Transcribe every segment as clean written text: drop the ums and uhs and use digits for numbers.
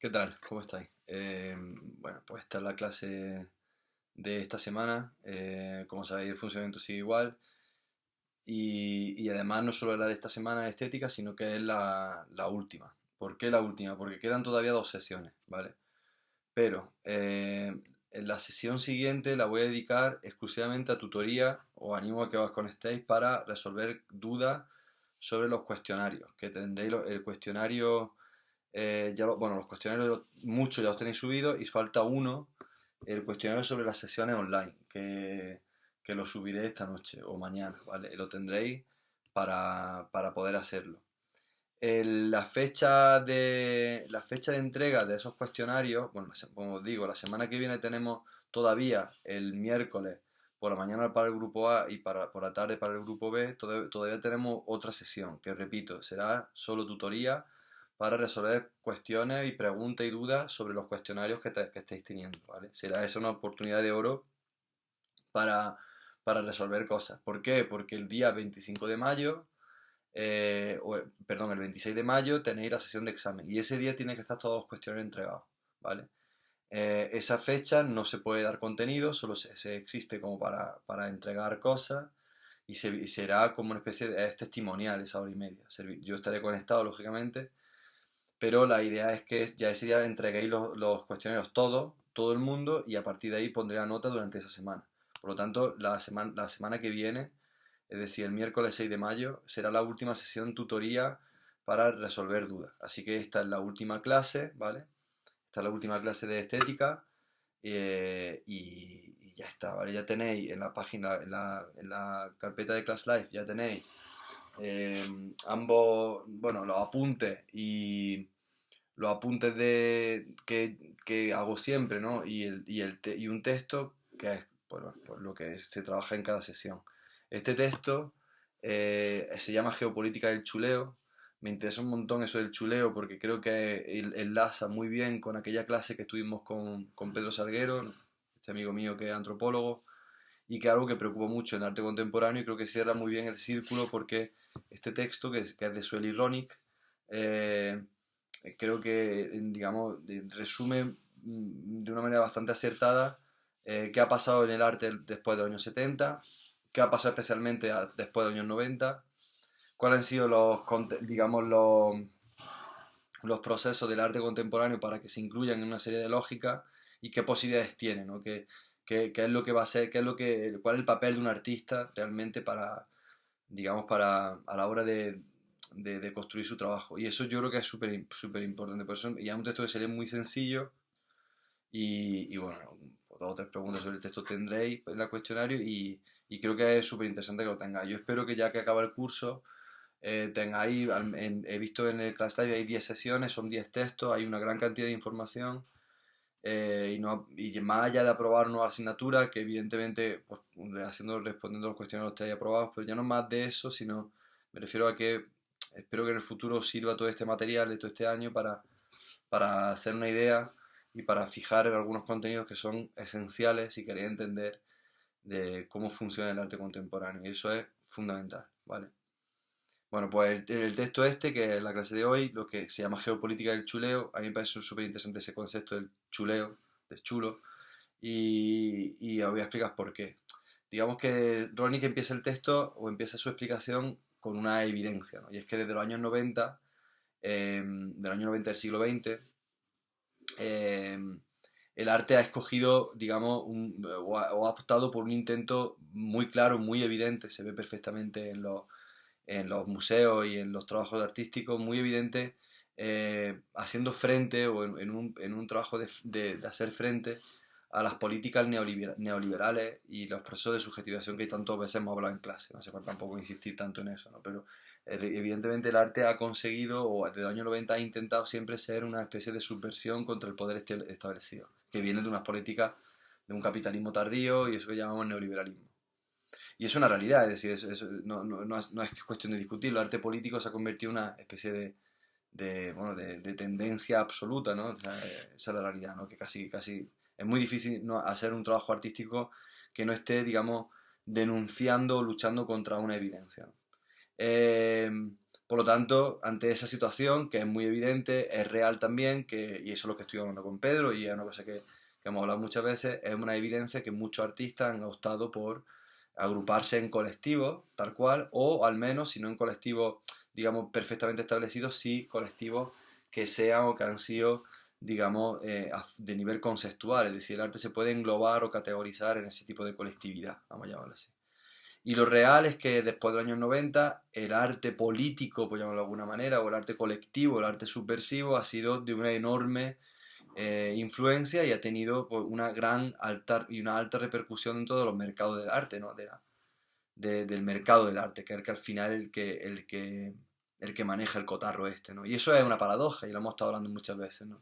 ¿Qué tal? ¿Cómo estáis? Bueno, pues esta es la clase de esta semana. Como sabéis, el funcionamiento sigue igual. Y además no solo es la de esta semana de estética, sino que es la última. ¿Por qué la última? Porque quedan todavía dos sesiones, ¿vale? Pero en la sesión siguiente la voy a dedicar exclusivamente a tutoría. Os animo a que os conectéis para resolver dudas sobre los cuestionarios. Que tendréis el cuestionario bueno, los cuestionarios muchos ya los tenéis subidos y falta uno, el cuestionario sobre las sesiones online, que lo subiré esta noche o mañana, ¿vale? Lo tendréis para poder hacerlo. La fecha de entrega de esos cuestionarios, bueno, como os digo, la semana que viene tenemos todavía el miércoles por la mañana para el grupo A y por la tarde para el grupo B, todavía tenemos otra sesión, que repito, será solo tutoría para resolver cuestiones y preguntas y dudas sobre los cuestionarios que estéis teniendo, ¿vale? Será esa una oportunidad de oro para, para resolver cosas. ¿Por qué? Porque el día 25 de mayo perdón, el 26 de mayo tenéis la sesión de examen y ese día tienen que estar todos los cuestionarios entregados, ¿vale? Esa fecha no se puede dar contenido, solo se existe como para entregar cosas y será como una especie de es testimonial esa hora y media. Yo estaré conectado, lógicamente, pero la idea es que ya ese día entreguéis los cuestionarios todos, todo el mundo, y a partir de ahí pondré la nota durante esa semana. Por lo tanto, la semana que viene, es decir, el miércoles 6 de mayo, será la última sesión tutoría para resolver dudas. Así que esta es la última clase, ¿vale? Esta es la última clase de estética y ya está, ¿vale? Ya tenéis en la página, en la carpeta de Class Life, ya tenéis ambos, bueno, los apuntes que hago siempre, ¿no? Y un texto que es por lo que se trabaja en cada sesión. Este texto se llama Geopolítica del chuleo. Me interesa un montón eso del chuleo porque creo que enlaza muy bien con aquella clase que estuvimos con Pedro Salguero, este amigo mío que es antropólogo, y que es algo que preocupa mucho en arte contemporáneo y creo que cierra muy bien el círculo porque este texto, que es de Sueli Ronik, eh, creo que, digamos, resume de una manera bastante acertada qué ha pasado en el arte después de los años 70, qué ha pasado especialmente después de los años 90, cuáles han sido digamos, los procesos del arte contemporáneo para que se incluyan en una serie de lógicas y qué posibilidades tiene, ¿no? Qué es lo que va a ser, cuál es el papel de un artista realmente digamos, a la hora de construir su trabajo. Y eso yo creo que es súper súper importante. Por eso, y es un texto que sería muy sencillo y bueno, dos o tres preguntas sobre el texto tendréis en el cuestionario y creo que es súper interesante que lo tengáis. Yo espero que ya que acaba el curso tengáis, he visto en el Class Live hay 10 sesiones, son 10 textos, hay una gran cantidad de información y más allá de aprobar una asignatura, que evidentemente pues, respondiendo a los cuestionarios estáis aprobados, pero ya no más de eso, sino me refiero a que espero que en el futuro os sirva todo este material de todo este año para hacer una idea y para fijar en algunos contenidos que son esenciales si queréis entender de cómo funciona el arte contemporáneo. Y eso es fundamental, ¿vale? Bueno, pues el texto este, que es la clase de hoy, lo que se llama Geopolítica del chuleo, a mí me parece súper interesante ese concepto del chuleo, del chulo, y os voy a explicar por qué. Digamos que Ronick empieza el texto o empieza su explicación con una evidencia, ¿no? Y es que desde los años 90, del año 90 del siglo XX, eh, el arte ha escogido, digamos, o ha optado por un intento muy claro, muy evidente, se ve perfectamente en los museos y en los trabajos artísticos, muy evidente, haciendo frente o en un trabajo de hacer frente a las políticas neoliberales y los procesos de subjetivación que tantas veces hemos hablado en clase. No hace falta tampoco insistir tanto en eso, ¿no? Pero evidentemente el arte ha conseguido, o desde el año 90 ha intentado siempre ser una especie de subversión contra el poder establecido, que viene de unas políticas de un capitalismo tardío y eso que llamamos neoliberalismo. Y es una realidad, es decir, no es cuestión de discutirlo. El arte político se ha convertido en una especie bueno, de tendencia absoluta, ¿no? O sea, esa es la realidad, ¿no? Que casi es muy difícil ¿no? hacer un trabajo artístico que no esté, digamos, denunciando o luchando contra una evidencia, ¿no? Eh, Por lo tanto, ante esa situación, que es muy evidente, es real también, y eso es lo que estoy hablando con Pedro, y es una cosa que hemos hablado muchas veces, es una evidencia que muchos artistas han optado por agruparse en colectivos, tal cual, o al menos, si no en colectivos, digamos, perfectamente establecidos, sí colectivos que sean o que han sido, digamos, de nivel conceptual, es decir, el arte se puede englobar o categorizar en ese tipo de colectividad, vamos a llamarlo así. Y lo real es que después de los años 90, el arte político, por llamarlo de alguna manera, o el arte colectivo, el arte subversivo, ha sido de una enorme influencia y ha tenido pues, una alta repercusión en todos los mercados del arte, ¿no? Del mercado del arte, que es el que al final el que maneja el cotarro este, ¿no? Y eso es una paradoja, y lo hemos estado hablando muchas veces, ¿no?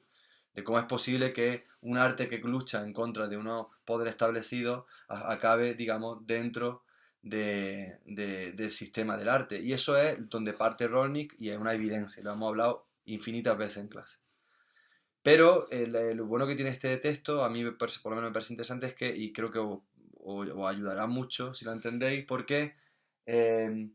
De cómo es posible que un arte que lucha en contra de unos poderes establecidos acabe, digamos, dentro del sistema del arte. Y eso es donde parte Rolnik y es una evidencia, lo hemos hablado infinitas veces en clase. Pero lo bueno que tiene este texto, a mí por lo menos me parece interesante, es que, y creo que os ayudará mucho si lo entendéis, porque eh,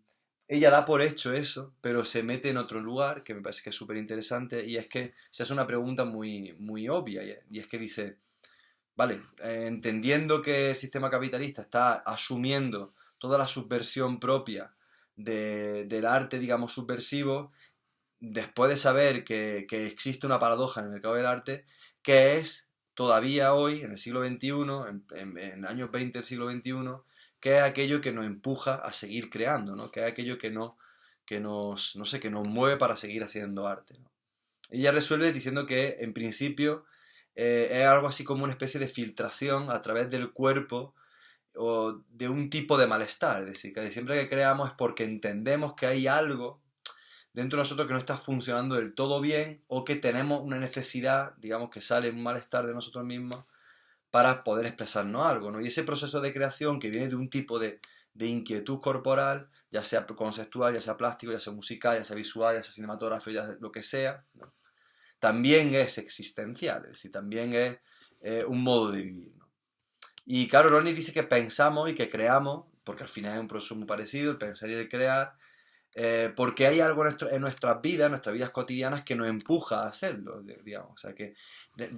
ella da por hecho eso, pero se mete en otro lugar, que me parece que es súper interesante, y es que se hace una pregunta muy, muy obvia, y es que dice, vale, entendiendo que el sistema capitalista está asumiendo toda la subversión propia del arte, digamos, subversivo, después de saber que existe una paradoja en el mercado del arte, que es todavía hoy, en el siglo XXI, en años 20 del siglo XXI, que es aquello que nos empuja a seguir creando, ¿no? Que es aquello no sé, que nos mueve para seguir haciendo arte, ¿no? Ella resuelve diciendo que, en principio, es algo así como una especie de filtración a través del cuerpo o de un tipo de malestar, es decir, que siempre que creamos es porque entendemos que hay algo dentro de nosotros que no está funcionando del todo bien o que tenemos una necesidad, digamos, que sale un malestar de nosotros mismos para poder expresarnos algo, ¿no? Y ese proceso de creación que viene de un tipo de inquietud corporal, ya sea conceptual, ya sea plástico, ya sea musical, ya sea visual, ya sea cinematográfico, ya sea lo que sea, ¿no? También es existencial, es decir, también es un modo de vivir, ¿no? Y claro, Ronnie dice que pensamos y que creamos, porque al final es un proceso muy parecido, el pensar y el crear, porque hay algo en nuestras vidas cotidianas, que nos empuja a hacerlo, digamos. O sea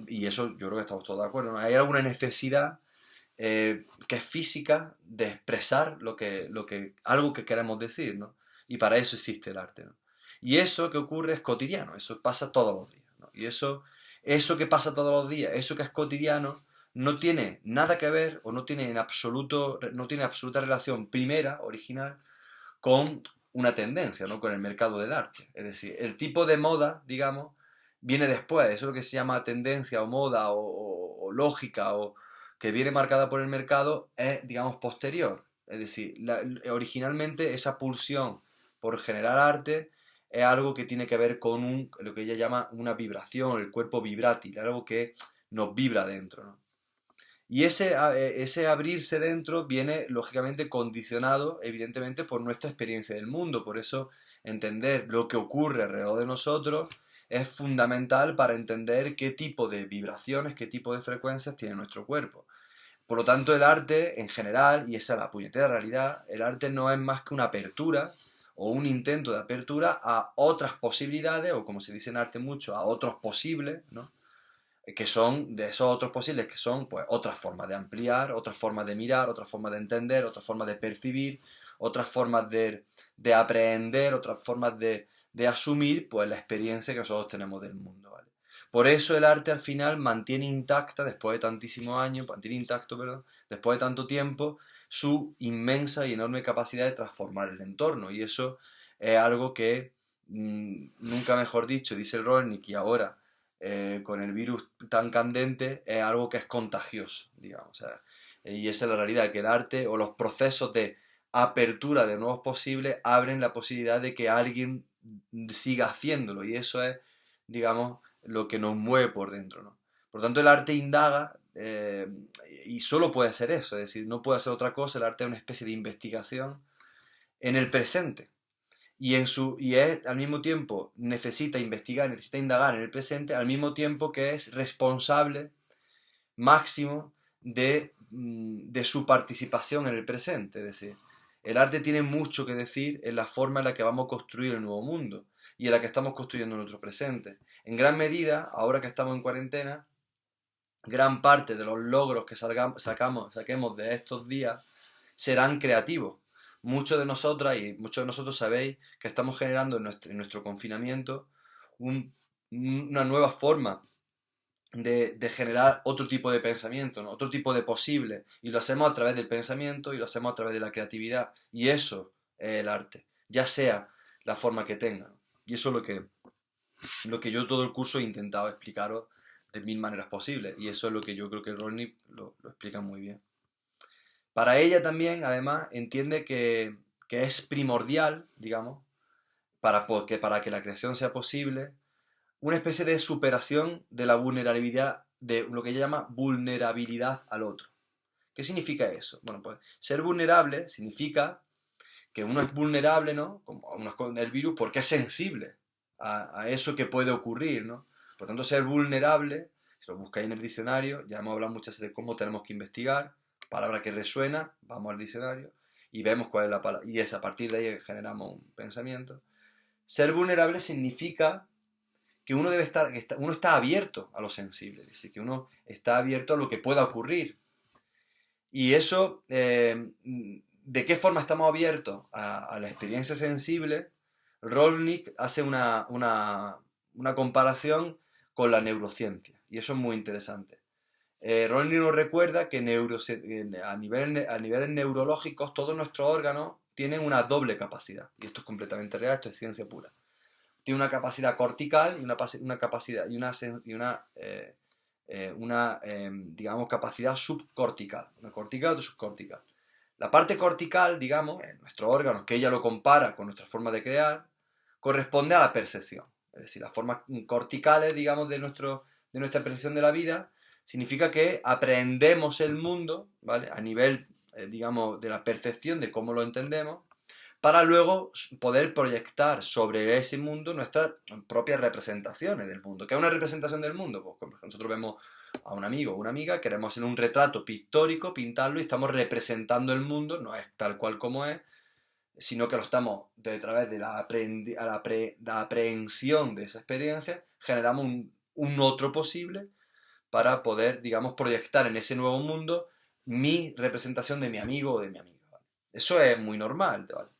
y eso yo creo que estamos todos de acuerdo, ¿no? Hay alguna necesidad que es física de expresar algo que queremos decir, ¿no? Y para eso existe el arte, ¿no? Y eso que ocurre es cotidiano, eso pasa todos los días, ¿no? Y eso que pasa todos los días, eso que es cotidiano, no tiene nada que ver o no tiene en absoluto, no tiene absoluta relación primera, original, con una tendencia, ¿no? Con el mercado del arte. Es decir, el tipo de moda, digamos, viene después. Eso es lo que se llama tendencia o moda o lógica o que viene marcada por el mercado es, digamos, posterior. Es decir, originalmente esa pulsión por generar arte es algo que tiene que ver con lo que ella llama una vibración, el cuerpo vibrátil, algo que nos vibra dentro, ¿no? Y ese abrirse dentro viene lógicamente condicionado, evidentemente, por nuestra experiencia del mundo. Por eso entender lo que ocurre alrededor de nosotros es fundamental para entender qué tipo de vibraciones, qué tipo de frecuencias tiene nuestro cuerpo. Por lo tanto, el arte en general, y esa es la puñetera realidad, el arte no es más que una apertura o un intento de apertura a otras posibilidades, o como se dice en arte mucho, a otros posibles, ¿no? Que son de esos otros posibles, que son pues otras formas de ampliar, otras formas de mirar, otras formas de entender, otras formas de percibir, otras formas de aprehender, otras formas de asumir pues la experiencia que nosotros tenemos del mundo, ¿vale? Por eso el arte al final mantiene intacta, después de tantísimos años, mantiene intacto, perdón, después de tanto tiempo, su inmensa y enorme capacidad de transformar el entorno. Y eso es algo que, nunca mejor dicho, dice Rolnik, y ahora con el virus tan candente, es algo que es contagioso, digamos. O sea, y esa es la realidad, que el arte o los procesos de apertura de nuevos posibles abren la posibilidad de que alguien siga haciéndolo, y eso es, digamos, lo que nos mueve por dentro, ¿no? Por tanto, el arte indaga, y solo puede ser eso, es decir, no puede ser otra cosa. El arte es una especie de investigación en el presente, y es al mismo tiempo necesita investigar, necesita indagar en el presente, al mismo tiempo que es responsable máximo de su participación en el presente. Es decir, el arte tiene mucho que decir en la forma en la que vamos a construir el nuevo mundo y en la que estamos construyendo nuestro presente. En gran medida, ahora que estamos en cuarentena, gran parte de los logros que saquemos de estos días serán creativos. Muchos de nosotras y muchos de nosotros sabéis que estamos generando en nuestro confinamiento una nueva forma de generar otro tipo de pensamiento, ¿no? Otro tipo de posible. Y lo hacemos a través del pensamiento y lo hacemos a través de la creatividad. Y eso es el arte, ya sea la forma que tenga, ¿no? Y eso es lo que yo todo el curso he intentado explicaros de mil maneras posibles. Y eso es lo que yo creo que Rolnik lo explica muy bien. Para ella también, además, entiende que es primordial, digamos, para que la creación sea posible, una especie de superación de la vulnerabilidad, de lo que ella llama vulnerabilidad al otro. ¿Qué significa eso? Bueno, pues ser vulnerable significa que uno es vulnerable, ¿no? Como uno es con el virus porque es sensible a eso que puede ocurrir, ¿no? Por tanto, ser vulnerable, si lo buscáis en el diccionario, ya hemos hablado muchas veces de cómo tenemos que investigar, palabra que resuena, vamos al diccionario y vemos cuál es la palabra, y es a partir de ahí generamos un pensamiento. Ser vulnerable significa que uno debe estar, uno está abierto a lo sensible, es decir, que uno está abierto a lo que pueda ocurrir. Y eso, ¿de qué forma estamos abiertos a la experiencia sensible? Rolnik hace una comparación con la neurociencia, y eso es muy interesante. Rolnik nos recuerda que a niveles neurológicos todos nuestros órganos tienen una doble capacidad, y esto es completamente real, esto es ciencia pura. Tiene una capacidad cortical y una capacidad digamos, capacidad subcortical, una cortical y otra subcortical. La parte cortical, digamos, en nuestros órganos, que ella lo compara con nuestra forma de crear, corresponde a la percepción. Es decir, las formas corticales, digamos, de nuestra percepción de la vida, significa que aprendemos el mundo, ¿vale? A nivel, digamos, de la percepción de cómo lo entendemos, para luego poder proyectar sobre ese mundo nuestras propias representaciones del mundo. ¿Qué es una representación del mundo? Pues como nosotros vemos a un amigo o una amiga, queremos hacer un retrato pictórico, pintarlo y estamos representando el mundo, no es tal cual como es, sino que lo estamos, a través de la aprehensión de esa experiencia, generamos un otro posible para poder, digamos, proyectar en ese nuevo mundo mi representación de mi amigo o de mi amiga, ¿vale? Eso es muy normal, ¿vale?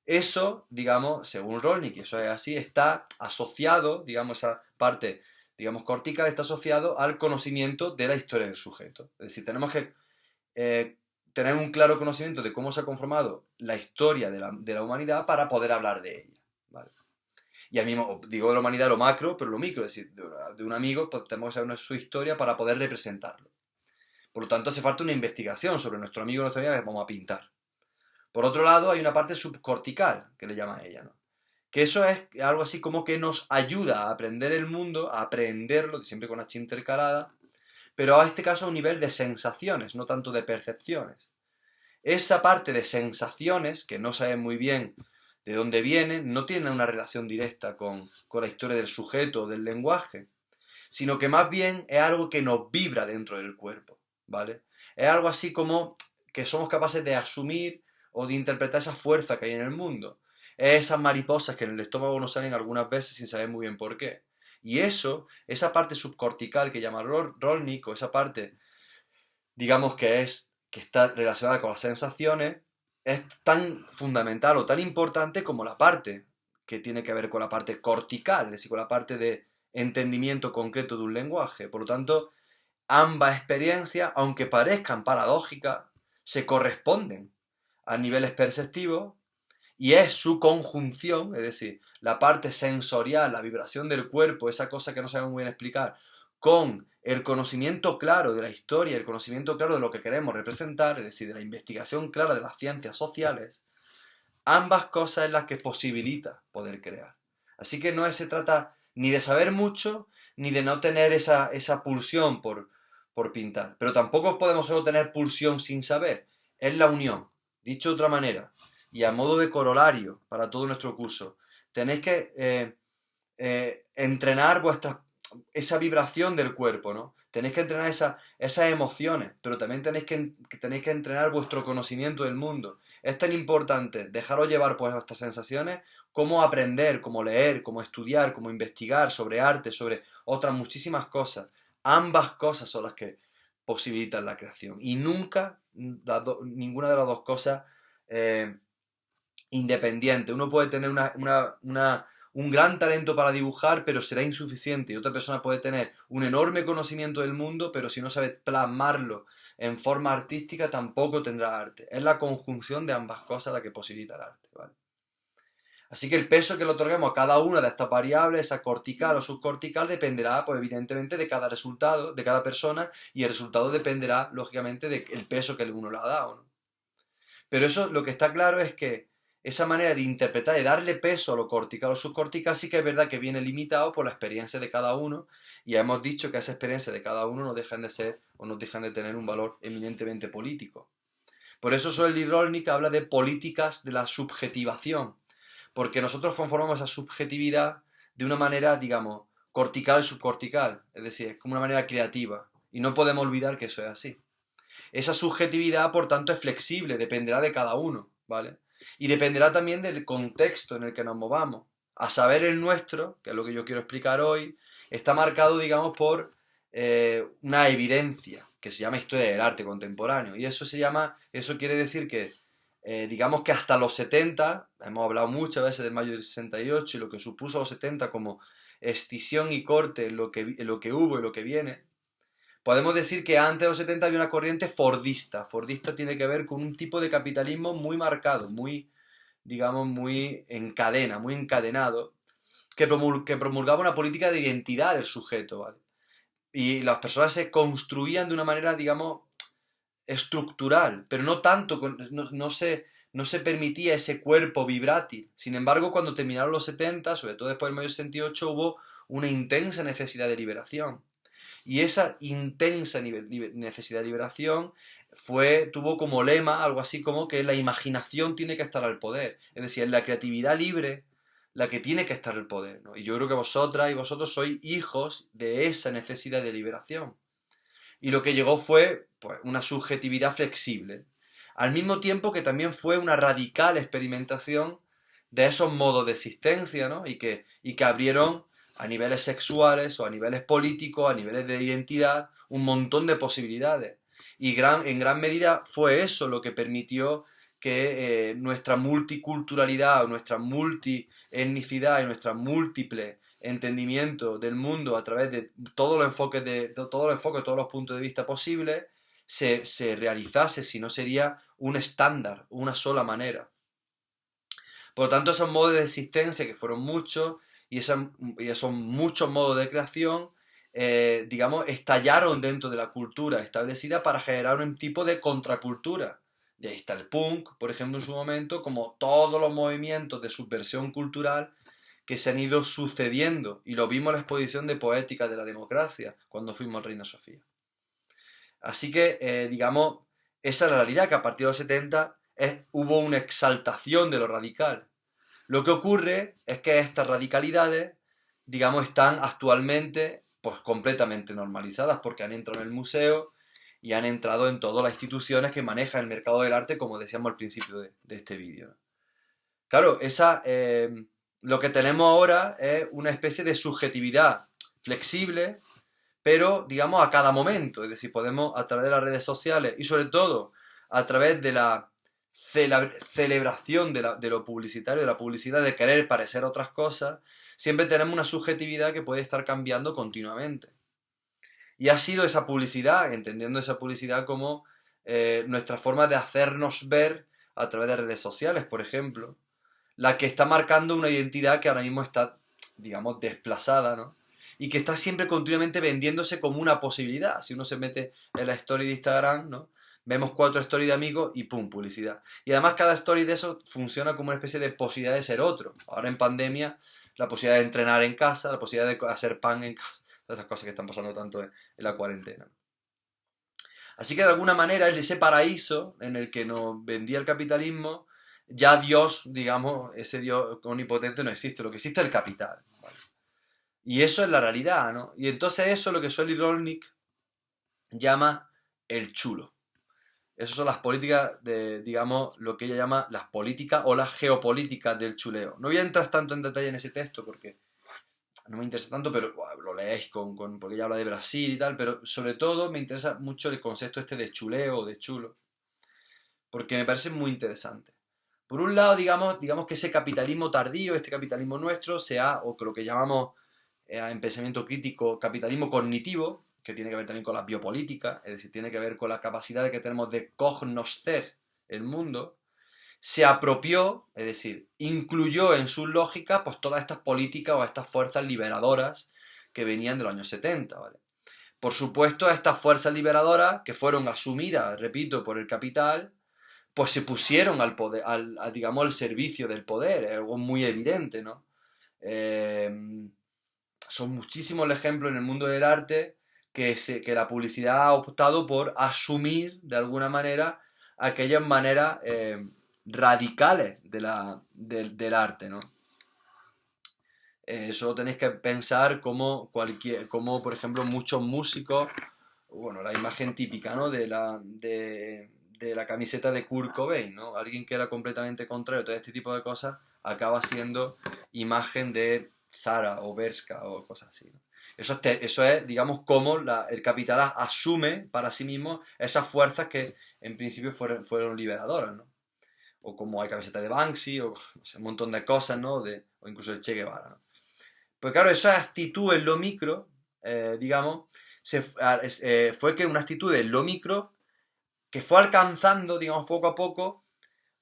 Eso, digamos, según Rolnik, y eso es así, está asociado, digamos, esa parte, digamos, cortical, está asociado al conocimiento de la historia del sujeto. Es decir, tenemos que tener un claro conocimiento de cómo se ha conformado la historia de la humanidad para poder hablar de ella, ¿vale? Y al mismo, digo de la humanidad lo macro, pero lo micro, es decir, de un amigo, pues tenemos que saber su historia para poder representarlo. Por lo tanto, hace falta una investigación sobre nuestro amigo y nuestra amiga que vamos a pintar. Por otro lado, hay una parte subcortical, que le llama ella, ¿no? Que eso es algo así como que nos ayuda a aprender el mundo, a aprenderlo, siempre con H intercalada, pero a este caso a un nivel de sensaciones, no tanto de percepciones. Esa parte de sensaciones, que no saben muy bien de dónde vienen, no tiene una relación directa con la historia del sujeto o del lenguaje, sino que más bien es algo que nos vibra dentro del cuerpo, ¿vale? Es algo así como que somos capaces de asumir o de interpretar esa fuerza que hay en el mundo. Es esas mariposas que en el estómago nos salen algunas veces sin saber muy bien por qué. Y eso, esa parte subcortical que llama Rolnik, o esa parte, digamos que está relacionada con las sensaciones, es tan fundamental o tan importante como la parte que tiene que ver con la parte cortical, es decir, con la parte de entendimiento concreto de un lenguaje. Por lo tanto, ambas experiencias, aunque parezcan paradójicas, se corresponden a niveles perceptivos y es su conjunción, es decir, la parte sensorial, la vibración del cuerpo, esa cosa que no sabemos muy bien explicar, con el conocimiento claro de la historia, el conocimiento claro de lo que queremos representar, es decir, de la investigación clara de las ciencias sociales, ambas cosas es las que posibilita poder crear. Así que no se trata ni de saber mucho, ni de no tener esa pulsión por pintar. Pero tampoco podemos solo tener pulsión sin saber. Es la unión. Dicho de otra manera, y a modo de corolario para todo nuestro curso, tenéis que entrenar esa vibración del cuerpo, ¿no? tenéis que entrenar esas emociones, pero también tenéis que entrenar vuestro conocimiento del mundo. Es tan importante dejaros llevar por estas sensaciones como aprender, como leer, como estudiar, como investigar sobre arte, sobre otras muchísimas cosas. Ambas cosas son las que posibilitan la creación. Y nunca ninguna de las dos cosas eh, independiente. Uno puede tener un gran talento para dibujar, pero será insuficiente. Y otra persona puede tener un enorme conocimiento del mundo, pero si no sabe plasmarlo en forma artística, tampoco tendrá arte. Es la conjunción de ambas cosas la que posibilita el arte, ¿vale? Así que el peso que le otorguemos a cada una de estas variables, esa cortical o subcortical, dependerá, pues evidentemente, de cada resultado, de cada persona, y el resultado dependerá, lógicamente, del peso que uno le ha dado, ¿no? Pero eso lo que está claro es que esa manera de interpretar, de darle peso a lo cortical o subcortical, sí que es verdad que viene limitado por la experiencia de cada uno, y ya hemos dicho que esa experiencia de cada uno no dejan de ser o no dejan de tener un valor eminentemente político. Por eso Soel y Rolnik habla de políticas de la subjetivación, porque nosotros conformamos esa subjetividad de una manera, digamos, cortical y subcortical, es decir, es como una manera creativa, y no podemos olvidar que eso es así. Esa subjetividad, por tanto, es flexible, dependerá de cada uno, ¿vale? Y dependerá también del contexto en el que nos movamos. A saber, el nuestro, que es lo que yo quiero explicar hoy, está marcado, digamos, por una evidencia que se llama historia del arte contemporáneo. Y eso quiere decir que, digamos que hasta los 70, hemos hablado muchas veces del mayo del 68 y lo que supuso los 70 como escisión y corte en lo que hubo y lo que viene. Podemos decir que antes de los 70 había una corriente fordista. Fordista tiene que ver con un tipo de capitalismo muy marcado, muy, digamos, muy en cadena, muy encadenado, que promulgaba una política de identidad del sujeto, ¿vale? Y las personas se construían de una manera, digamos, estructural, pero no tanto, no se permitía ese cuerpo vibrátil. Sin embargo, cuando terminaron los 70, sobre todo después del mayo 68, hubo una intensa necesidad de liberación. Y esa intensa necesidad de liberación tuvo como lema algo así como que la imaginación tiene que estar al poder. Es decir, es la creatividad libre la que tiene que estar al poder, ¿no? Y yo creo que vosotras y vosotros sois hijos de esa necesidad de liberación. Y lo que llegó fue, pues, una subjetividad flexible. Al mismo tiempo que también fue una radical experimentación de esos modos de existencia, ¿no? Y que abrieron a niveles sexuales o a niveles políticos, a niveles de identidad, un montón de posibilidades. Y en gran medida fue eso lo que permitió que nuestra multiculturalidad, nuestra multietnicidad y nuestra múltiple entendimiento del mundo a través de todos los enfoques, todos los puntos de vista posibles, se realizase, si no sería un estándar, una sola manera. Por lo tanto, esos modos de existencia, que fueron muchos, y esos muchos modos de creación, digamos, estallaron dentro de la cultura establecida para generar un tipo de contracultura. Y ahí está el punk, por ejemplo, en su momento, como todos los movimientos de subversión cultural que se han ido sucediendo. Y lo vimos en la exposición de Poética de la Democracia, cuando fuimos al Reina Sofía. Así que, digamos, esa es la realidad, que a partir de los 70 hubo una exaltación de lo radical. Lo que ocurre es que estas radicalidades, digamos, están actualmente pues completamente normalizadas porque han entrado en el museo y han entrado en todas las instituciones que manejan el mercado del arte, como decíamos al principio de este vídeo. Claro, lo que tenemos ahora es una especie de subjetividad flexible, pero digamos a cada momento. Es decir, podemos a través de las redes sociales y sobre todo a través de la celebración de lo publicitario, de la publicidad, de querer parecer otras cosas, siempre tenemos una subjetividad que puede estar cambiando continuamente. Y ha sido esa publicidad, entendiendo esa publicidad como nuestra forma de hacernos ver a través de redes sociales, por ejemplo, la que está marcando una identidad que ahora mismo está, digamos, desplazada, ¿no? Y que está siempre continuamente vendiéndose como una posibilidad. Si uno se mete en la story de Instagram, ¿no? Vemos 4 stories de amigos y ¡pum! Publicidad. Y además cada story de eso funciona como una especie de posibilidad de ser otro. Ahora en pandemia, la posibilidad de entrenar en casa, la posibilidad de hacer pan en casa, todas esas cosas que están pasando tanto en la cuarentena. Así que de alguna manera ese paraíso en el que nos vendía el capitalismo, ya Dios, digamos, ese Dios omnipotente no existe, lo que existe es el capital, ¿vale? Y eso es la realidad, ¿no? Y entonces eso es lo que Soel y Rolnik llama el chulo. Esas son las políticas de, digamos, lo que ella llama las políticas o las geopolíticas del chuleo. No voy a entrar tanto en detalle en ese texto porque no me interesa tanto, pero bueno, lo leéis porque ella habla de Brasil y tal, pero sobre todo me interesa mucho el concepto este de chuleo o de chulo, porque me parece muy interesante. Por un lado, digamos que ese capitalismo tardío, este capitalismo nuestro, sea, o que lo que llamamos en pensamiento crítico, capitalismo cognitivo, que tiene que ver también con la biopolítica, es decir, tiene que ver con la capacidad que tenemos de cognoscer el mundo, se apropió, es decir, incluyó en sus lógicas pues todas estas políticas o estas fuerzas liberadoras que venían de los años 70, ¿vale? Por supuesto, estas fuerzas liberadoras que fueron asumidas, repito, por el capital, pues se pusieron al poder, digamos, al servicio del poder, es algo muy evidente, ¿no? Eh, Son muchísimos los ejemplos en el mundo del arte que la publicidad ha optado por asumir, de alguna manera, aquellas maneras radicales del arte, ¿no? Solo tenéis que pensar como, por ejemplo, muchos músicos, bueno, la imagen típica, ¿no? De la camiseta de Kurt Cobain, ¿no? Alguien que era completamente contrario a todo este tipo de cosas, acaba siendo imagen de Zara o Bershka o cosas así, ¿no? Eso es, digamos, cómo el capital asume para sí mismo esas fuerzas que en principio fueron liberadoras, ¿no? O como hay camisetas de Banksy, o sea, un montón de cosas, ¿no? O incluso el Che Guevara, ¿no? Pues claro, esa actitud en lo micro, digamos, fue que una actitud en lo micro que fue alcanzando, digamos, poco a poco,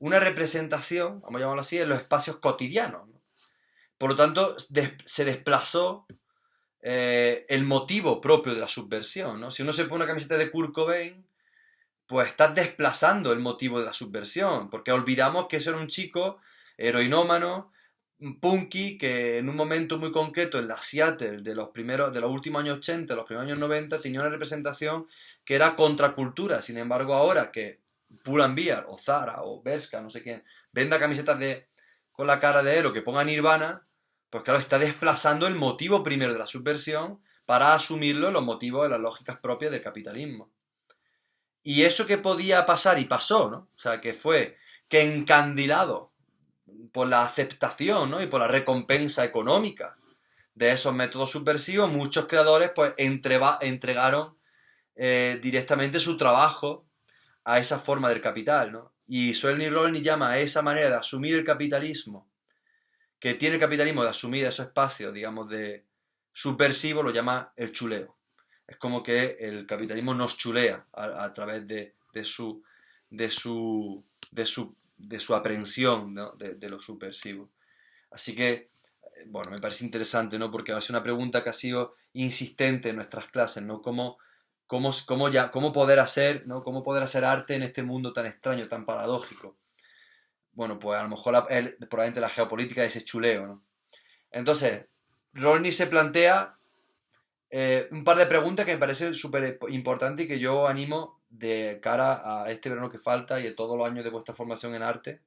una representación, vamos a llamarlo así, en los espacios cotidianos, ¿no? Por lo tanto, se desplazó el motivo propio de la subversión, ¿no? Si uno se pone una camiseta de Kurt Cobain, pues estás desplazando el motivo de la subversión, porque olvidamos que ese era un chico heroinómano, punky, que en un momento muy concreto en la Seattle de los últimos años 80, los primeros años 90, tenía una representación que era contracultura. Sin embargo, ahora que Pull&Bear o Zara o Bershka, no sé quién, venda camisetas con la cara de él o que ponga Nirvana, pues claro, está desplazando el motivo primero de la subversión para asumirlo en los motivos de las lógicas propias del capitalismo. Y eso que podía pasar y pasó, ¿no? O sea, que fue que encandilado por la aceptación, ¿no? Y por la recompensa económica de esos métodos subversivos, muchos creadores pues entregaron directamente su trabajo a esa forma del capital, ¿no? Y Suelny Rolny llama a esa manera de asumir el capitalismo, que tiene el capitalismo de asumir esos espacios, digamos, de subversivo, lo llama el chuleo. Es como que el capitalismo nos chulea a través de su, de, su, de su aprehensión, ¿no? De lo subversivo. Así que, bueno, me parece interesante, ¿no? Porque es una pregunta que ha sido insistente en nuestras clases, ¿no? ¿Cómo poder hacer, ¿no? ¿Cómo poder hacer arte en este mundo tan extraño, tan paradójico? Bueno, pues a lo mejor probablemente la geopolítica es ese chuleo, ¿no? Entonces, Rolny se plantea un par de preguntas que me parecen súper importantes y que yo animo de cara a este verano que falta y de todos los años de vuestra formación en arte,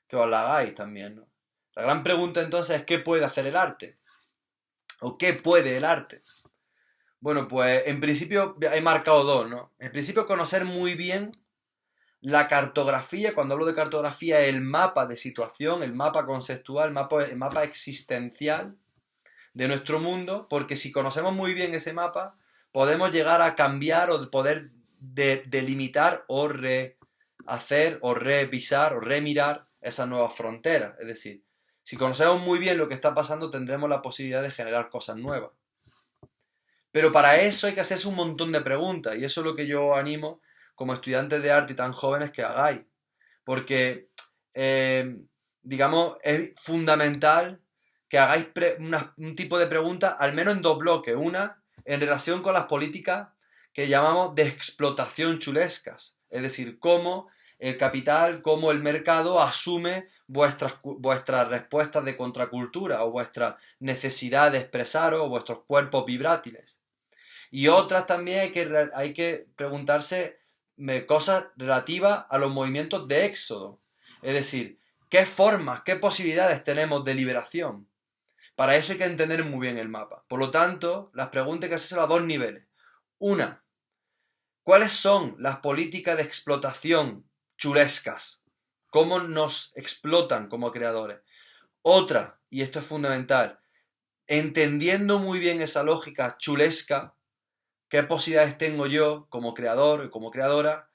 que os la hagáis también, ¿no? La gran pregunta entonces es ¿qué puede hacer el arte? ¿O qué puede el arte? Bueno, pues en principio he marcado dos, ¿no? En principio conocer muy bien la cartografía, cuando hablo de cartografía, el mapa de situación, el mapa conceptual, el mapa existencial de nuestro mundo, porque si conocemos muy bien ese mapa, podemos llegar a cambiar o poder delimitar o rehacer o revisar o remirar esas nuevas fronteras. Es decir, si conocemos muy bien lo que está pasando, tendremos la posibilidad de generar cosas nuevas. Pero para eso hay que hacerse un montón de preguntas, y eso es lo que yo animo como estudiantes de arte y tan jóvenes que hagáis. Porque, eh, digamos, es fundamental que hagáis un tipo de pregunta, al menos en dos bloques. Una, en relación con las políticas que llamamos de explotación chulescas. Es decir, cómo el capital, cómo el mercado asume vuestras respuestas de contracultura o vuestra necesidad de expresaros o vuestros cuerpos vibrátiles. Y otras también hay que preguntarse cosas relativas a los movimientos de éxodo. Es decir, qué formas, qué posibilidades tenemos de liberación. Para eso hay que entender muy bien el mapa. Por lo tanto, las preguntas hay que hacerse a dos niveles. Una, ¿Cuáles son las políticas de explotación chulescas? ¿Cómo nos explotan como creadores? Otra, y esto es fundamental, entendiendo muy bien esa lógica chulesca, ¿qué posibilidades tengo yo como creador y como creadora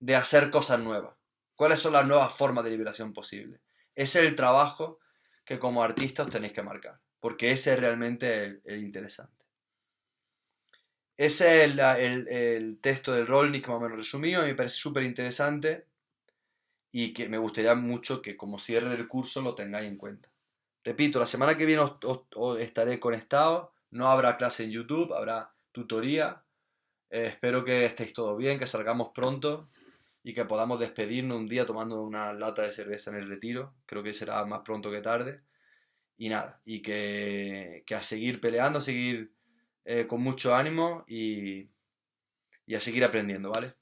de hacer cosas nuevas? ¿Cuáles son las nuevas formas de liberación posibles? Ese es el trabajo que como artistas tenéis que marcar, porque ese es realmente el interesante. Ese es el texto del Rolnik más o menos resumido, y me parece súper interesante y que me gustaría mucho que como cierre del curso lo tengáis en cuenta. Repito, la semana que viene os estaré conectado, no habrá clase en YouTube, habrá tutoría. Espero que estéis todos bien, que salgamos pronto y que podamos despedirnos un día tomando una lata de cerveza en el retiro. Creo que será más pronto que tarde. Y nada, y que a seguir peleando, a seguir con mucho ánimo y a seguir aprendiendo, ¿vale?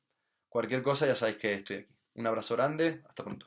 Cualquier cosa ya sabéis que estoy aquí. Un abrazo grande, hasta pronto.